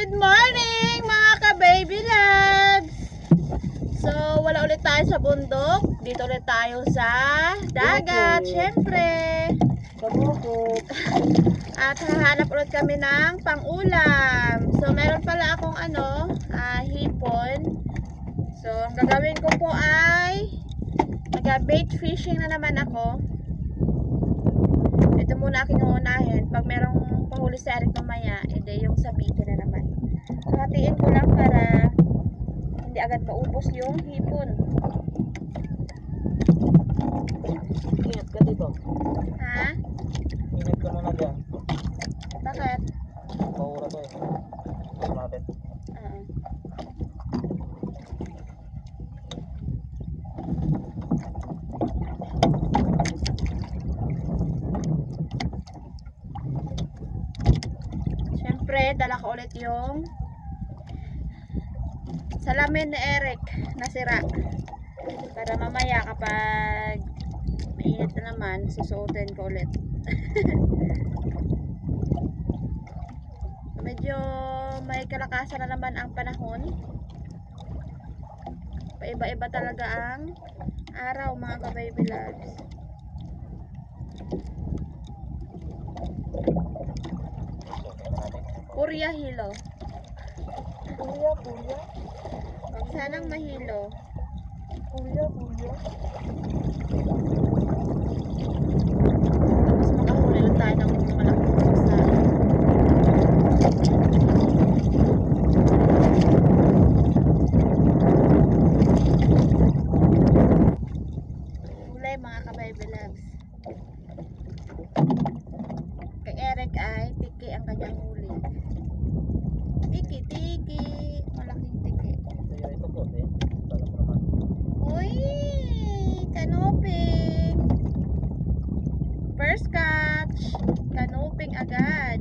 Good morning mga ka-baby loves! So, wala ulit tayo sa bundok. Dito ulit tayo sa dagat, syempre. At hahanap ulit kami ng pang-ulam. So, meron pala akong hipon. So, ang gagawin ko po ay nag-bait fishing na naman ako. Ito muna aking uunahin. Pag merong pahuli sa Eric mamaya, edi yung sabihin na naman. So, hatiin ko lang para hindi agad maubos yung hipon. Ingat ka dito. Ha? Ingat ka muna dyan. Bakit? Paura to eh. Sumabit. Siyempre, dala ko ulit yung salamin ni Eric na sira. Para mamaya kapag mainit na naman, susuotin ko ulit. Medyo may kalakasan na naman ang panahon. Paiba-iba talaga ang araw mga ka-baby loves. Purya hilo. Purya. Huwag sanang mahilo. Purya. Tapos makahuli lang tayo ng malaking pusa. Huli mga ka-baby loves. Kay Eric ay tiki ang kanyang huli. Tiki. Malaking tiki. Kaya ito po eh. Alam mo naman. Uy! Kanuping! First catch! Kanuping agad.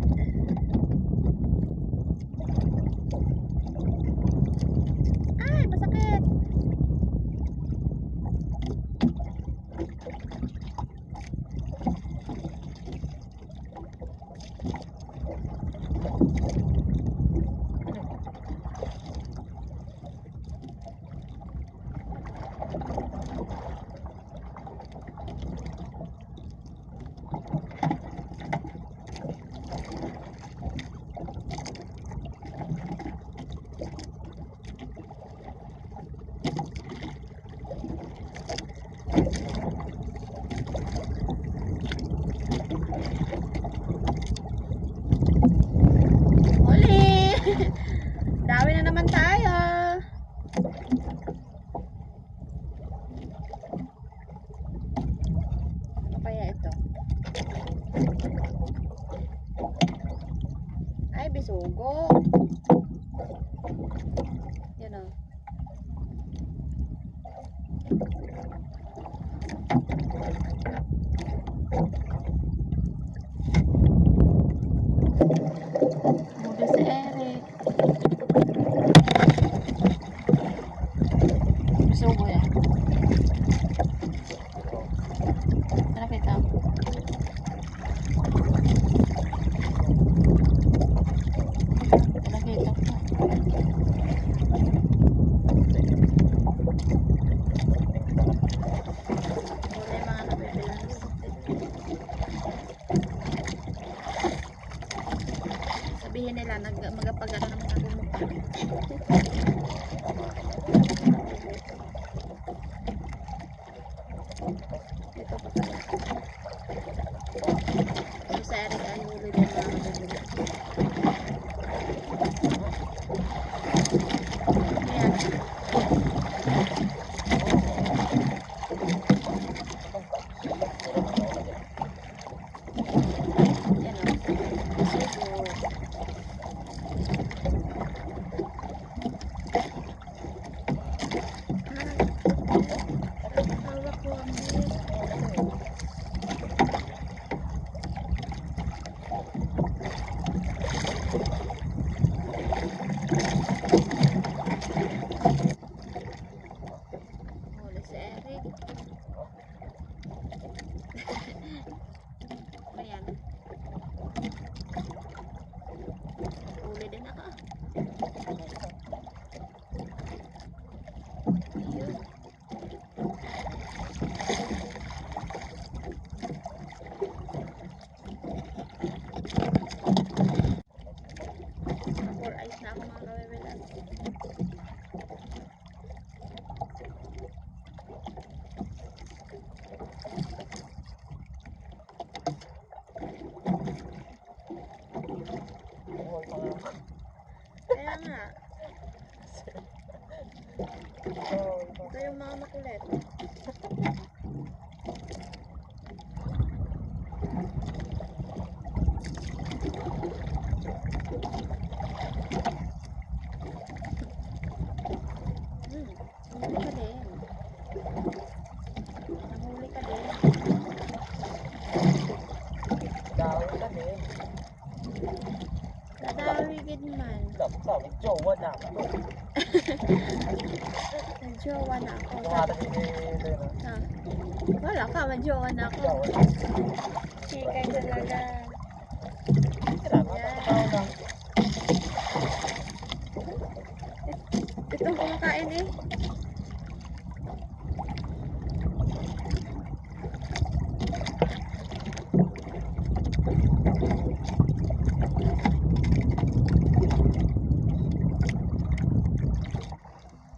Ay! Masakit! Huli! Dawi na naman tayo. Ano kaya ito? Ay, bisugo. Yan o. Huli si Eric. Bisugo yan. Nakita mo. Nakita ko. Huli mga kabibilas. Sabihin nila, magapagano naman ako mukha. Ito pa pala. Yung sa Eric ay huli din mga kabibilas. Ayan. Yan o. Bisugo. Hawak ko ang bilis. Huli si Eric. Ayan. Huli din ako. yung mga makulit. Nahuli ka din. Nahuli ka din. Dahil ka din. Nadawigid man. Sabi, jowa na. Nagjowa na ako. Kumara din eh. Ha? Wala ka, magjowa na ako. Jowa na. Chikay talaga. Kailangan. Itong kumakain eh.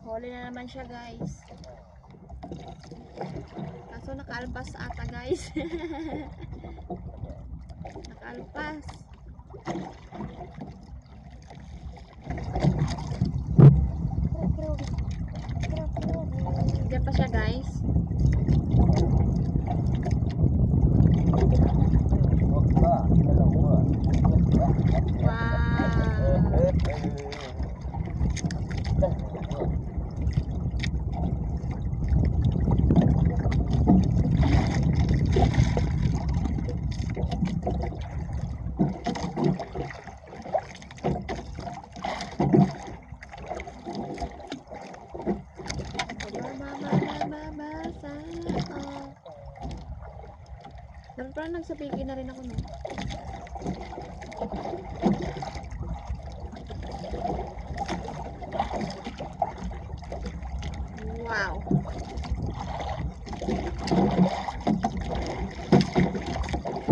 Huli na naman siya guys. Kaso nakaalpas ata guys. Nakaalpas. Diyan pa siya guys. Huwag ba? Dalawa. Wow. Dapat pala nagsapiki na rin ako no. Wow.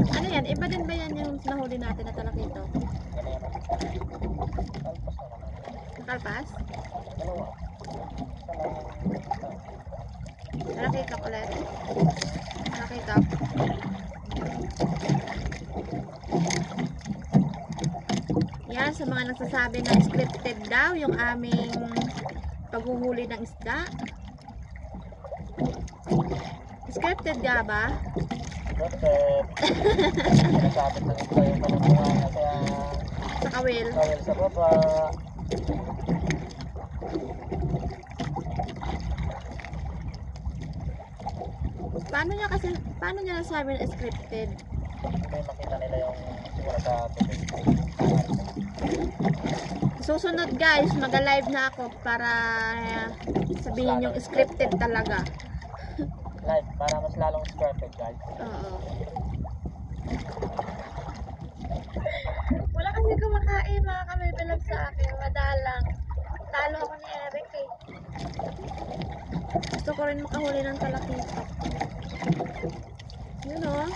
Ano yan? Iba din ba yan yung nahuli natin na talakito? Nakalpas? Dalawa. Talakito ulit. Talakito. Yan, sa mga nagsasabi na scripted daw yung aming paghuhuli ng isda. Scripted nga ba? Perfect. Sinasabit ng ito yung malungungan na Sa kawil. kawil sa baba. Paano niya nasabi na scripted? May makita nila yung simula sa tubig. Susunod guys, mag-live na ako para sabihin yung scripted talaga. Live, para mas lalong scripted guys. Oo. Wala kasi kumakain mga kamibilag sa akin. Madalang. Talo ako ni Eric eh. Gusto ko rin makahuli ng talakito. Yun o.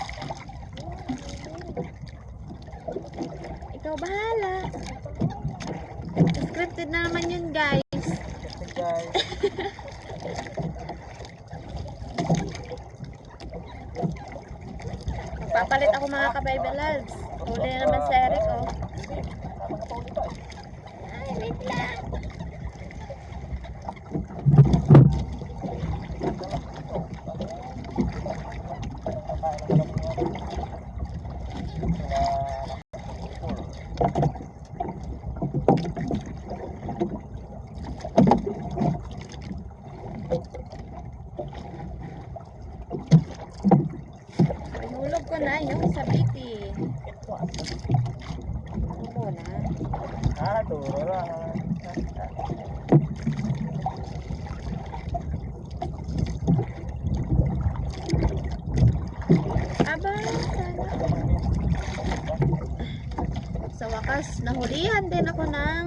Ikaw bahala. Scripted na naman yun guys. Scripted guys. Magpapalit ako mga kabaybelads. Huli na naman si Eric oh. Tama ka pa ulit eh. Ay, wait lang. Pinulog ko na yung sa BP. Ano na? Turo lang. Aba, sana. Sa wakas, nahulihan din ako ng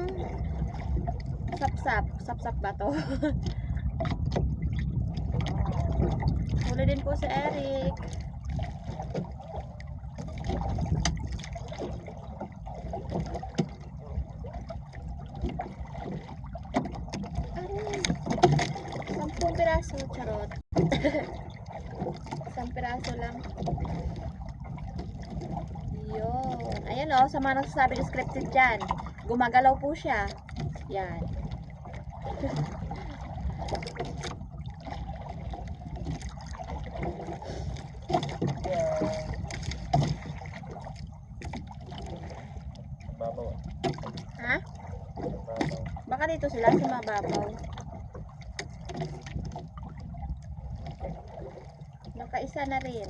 sapsap. Sapsap ba to? Huli din po si Eric. Aray, 10 piraso, charot. 10 piraso lang. Yun. Ayan o, sa mga nagsasabi ng scripted dyan. Gumagalaw po siya. Yan. dito sila sa mababaw. Baka isa na rin.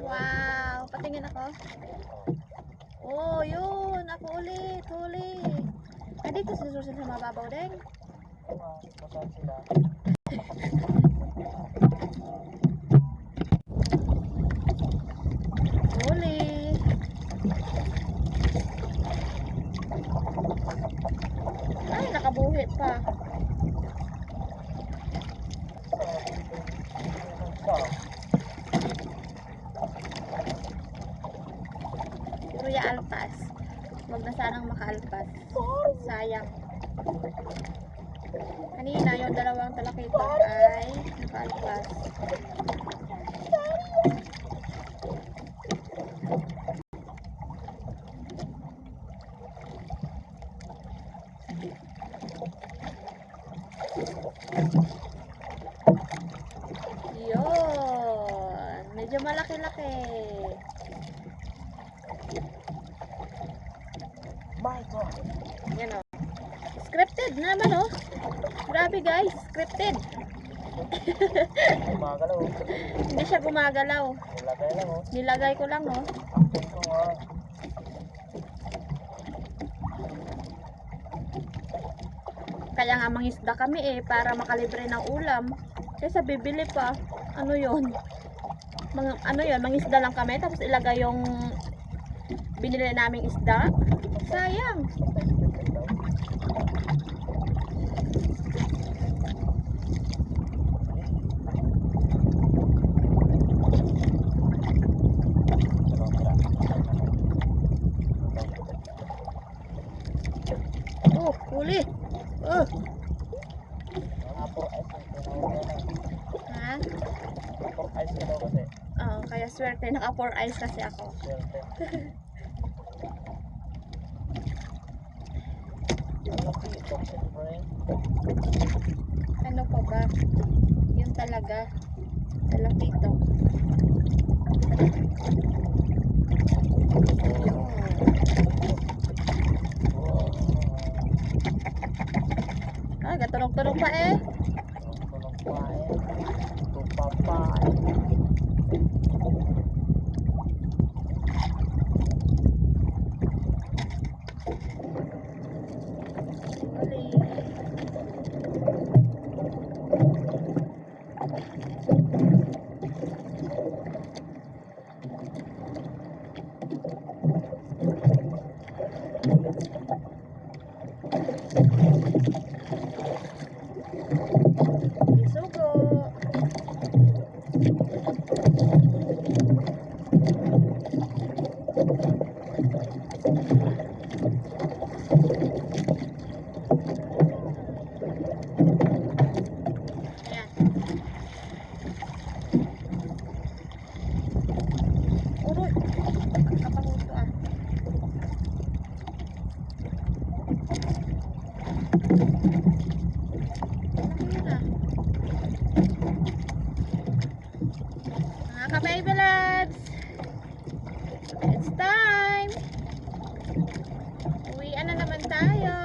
Wow, patingin ako. Oh, yun. Ako ulit. Huli. Ah, dito susunod sa mababaw din. Masaan sila? Huli. Ay, nakabuhi pa. Puro ya alpas. Huwag na sanang makaalpas. Sayang. Kanina, yung dalawang talakito ay nakaalpas. Yun. Medyo malaki-laki. My God! Yan o. Scripted na naman o. Grabe guys, scripted. Gumagalaw. Hindi siya gumagalaw. Nilagay lang oh. Nilagay ko lang o. Acting ko nga. Kaya nga mangisda kami para makalibre ng ulam. Kaysa bibili pa. Ano yun? Ano yun? Mangisda lang kami tapos ilagay yung binili naming isda. Sayang. Oh, huli. Oh. Ha? For ice ka daw kasi. Oo, kaya swerte. Naka 4 eyes kasi ako. Swerte. Ano si toxic brain? Ano pa ba? Yun talaga. Talakito. Ah, gatunog-tunog pa eh. Tulog pa eh. Tupa pa eh. Huli. Isugo. Ayan. Uroy. Kapahuto ah. Malaki yun ah. Mga ka-baby loves, it's time. Uwian na naman tayo.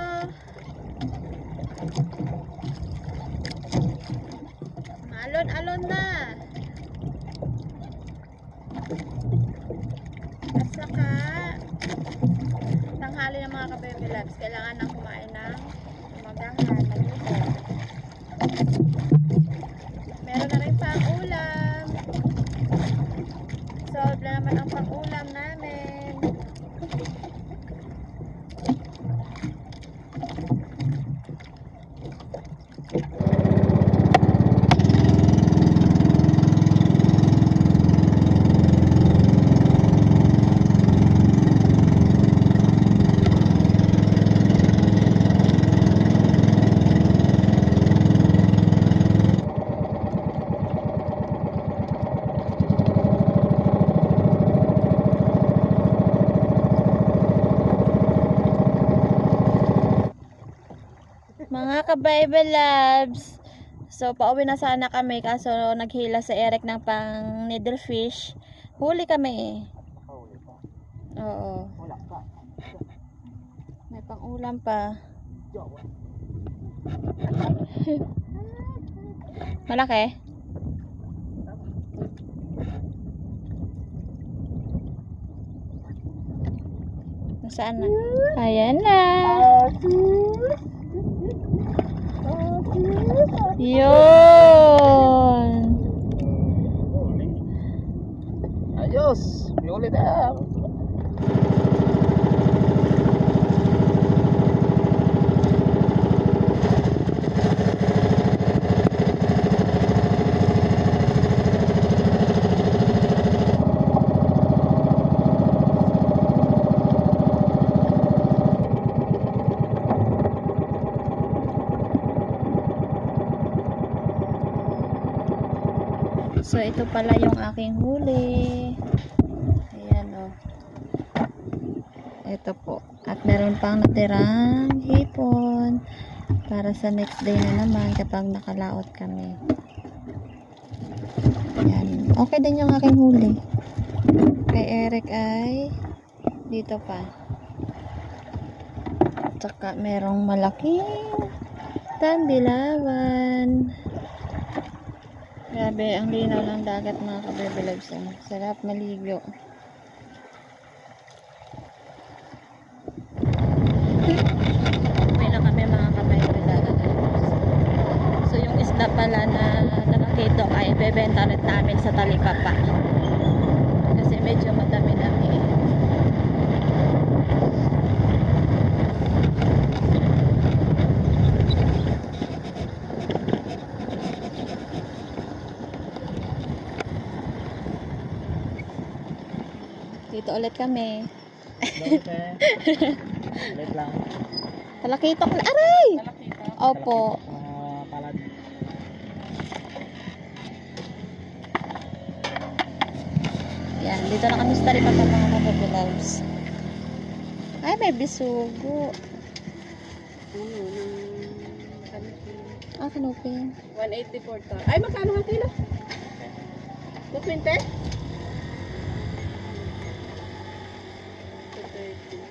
Alon-alon na. At saka tanghali ng mga ka-baby loves, kailangan nang kumain ng umagahan, magluto. Meron na rin pang ulam. Solve na naman ang pang-ulam namin. Mga ka-baby loves, So, pauwi na sana kami kaso naghila si Eric ng pang needlefish. Huli kami eh. Huli pa. Oo. Wala pa. May pang ulam pa. Jawa. Malaki? Nasaan na? Ayan na. Yun. Huli. Ayos. May huli na. So, ito pala yung aking huli. Ayan o. Ito po. At meron pang natirang hipon. Para sa next day na naman kapag nakalaot kami. Ayan. Okay din yung aking huli. Kay Eric ay dito pa. Tsaka merong malaking tambilawan. Grabe, ang linaw ng dagat mga kabebelogs. Sarap maligo. Uwi na kami mga kabebelogs. So yung isda pala na nakakito ay bebenta rin namin sa Talipapa. Kasi medyo madami-dami. Dito ulit kami. Ulit lang. Talakitok na. Aray! Talakita. Opo. Palad. Yan, dito na kami sa Talipapa mga kabebelogs. Ay, may bisugo. Ah, kanupin. 184 to. Ay, magkano ang kilo? 220?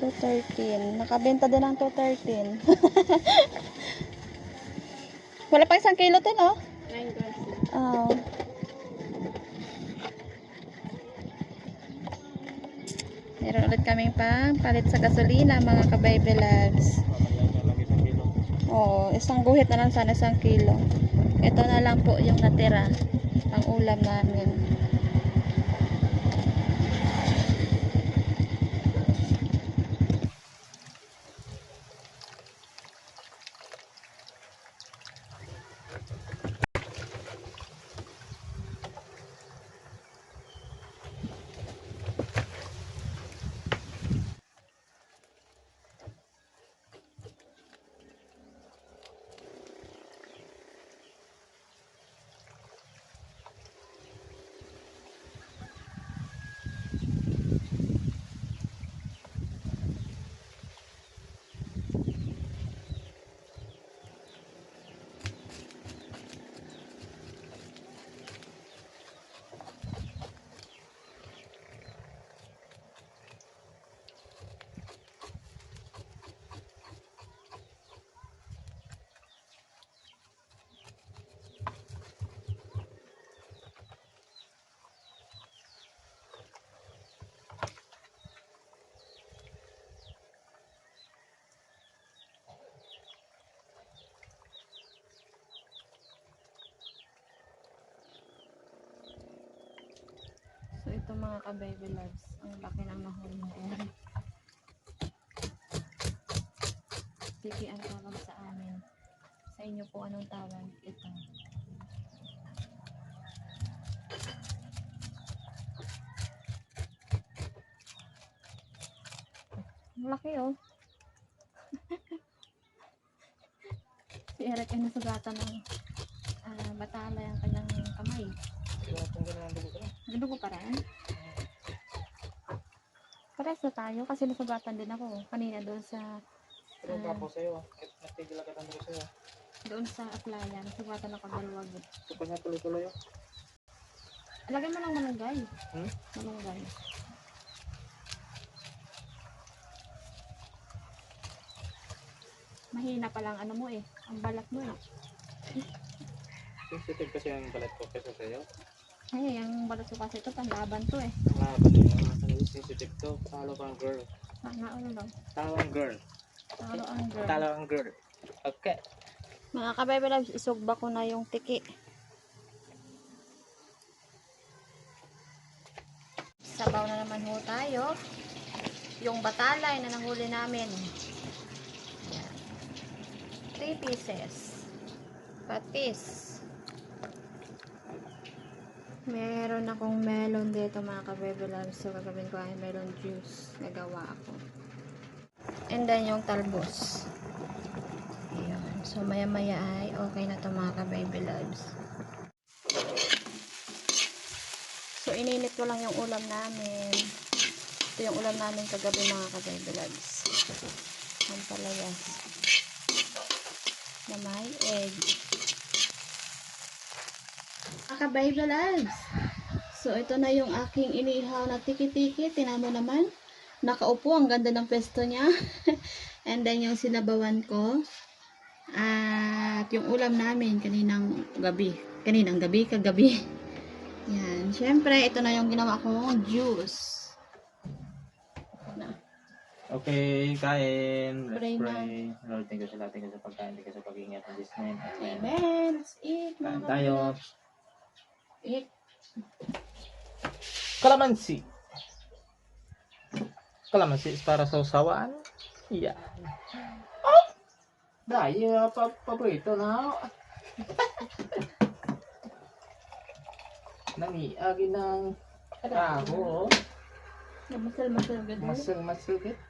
213. Nakabenta din ng 213. Wala pa 1 kilo din, oh. 9 grams. Oh. Meron ulit kaming pang palit sa gasolina, mga kabaybelogs. Lagi sa kilo. Oo, isang guhit na lang sana 1 kilo. Ito na lang po yung natira. Ang ulam namin. So, ito mga ka-baby loves. Ang laki ng nahuli ni Eric. Siki ang tawag sa amin. Sa inyo po, anong tawag? Ito. Ang laki, oh. Si Eric ay nasugatan ng batala ang kanyang kamay. Kung gano'n ang dugo ko. Nagdugo pa rin? Pares na tayo kasi nasugatan din ako kanina doon sa Pero tapos sa'yo. Nagtigil agad ang dugo sa'yo. Doon sa aplayan. Sugatan ako dalawag. Ito pa nga tuloy-tuloy yun. Lagyan mo ng malunggay. Hmm? Malunggay. Mahina pa lang ano mo eh. Ang balat mo eh. Sensitive kasi ang balat ko kesa sa'yo. Ay, ang balat ko kasi ito, panlaban to eh. Ah, ba't yung sensitive to? Talo kang girl. Sana ano lang. Talo ang girl. Talo ang girl. Talo ang girl. Okay. Mga ka-baby loves, isugba ko na yung tiki. Sabaw na naman ho tayo. Yung batalay na nahuli namin. Yan. 3 pieces. Patis. Meron akong melon dito mga ka-baby loves. So, gagawin ko ay melon juice. Nagawa ako. And then, yung talbos. Ayan. So, maya-maya ay okay na to mga ka-baby loves. So, ininit ko lang yung ulam namin. Ito yung ulam namin kagabi mga ka-baby loves. Ang palayas. Na may egg. Mga ka-baby loves. So, ito na yung aking inihaw na tiki-tiki. Tingnan mo naman. Nakaupo. Ang ganda ng pesto niya. And then, yung sinabawan ko. At yung ulam namin kaninang gabi. Kagabi. Yan. Siyempre, ito na yung ginawa kong juice. Okay, kain. Let's Pray pray. Lord, thank you sa lahat. Thank you sa pagkain. Thank you sa pag-ingat in this name. Amen. Amen. Let's eat. Kain tayo. Eat. Kalamansi. Kalamansi is para sa usawaan. Yeah. Oh! Dahil paborito na. Namiagi ng aho. Masal ganda. Masal git.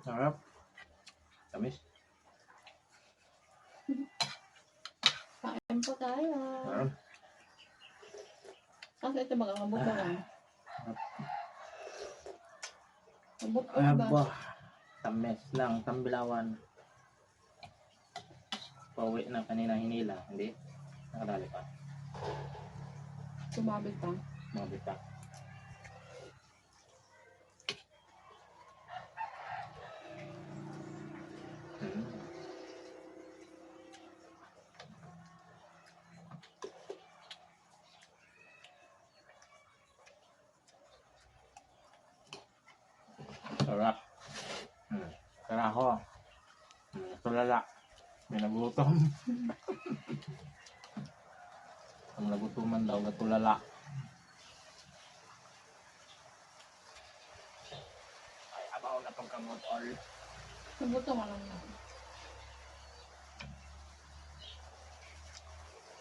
Sarap. Tamis. Kain po tayo. Sarap. Kasi ito magkakabot na lang. Abot ko ba? Aba. Tamis lang. Tambilawan. Pauwi na kanina hinila. Hindi. Nakadali pa. Sumabit pa. Mabit pa. Sarap. Karaho. Tulala. May nagutom. Ang nagutuman daw tulala. Ay, abaw na pagkamot all. Nabuto mo lang na.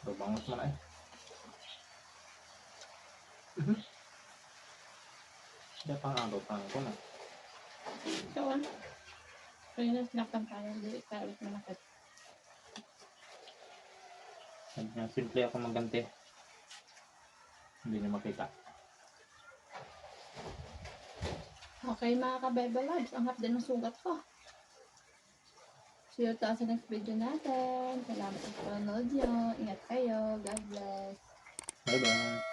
Bangus mo na eh. Siya pang ano, pang ko na. So, kaya na sinaktan tayo. Hindi, kalit na nakit. Simple ako magganti. Hindi niya makita. Okay mga ka-Bebe Loves, ang hap din ng sugat ko. See you sa next video natin. Salamat sa panonood nyo. Ingat kayo. God bless. Bye bye.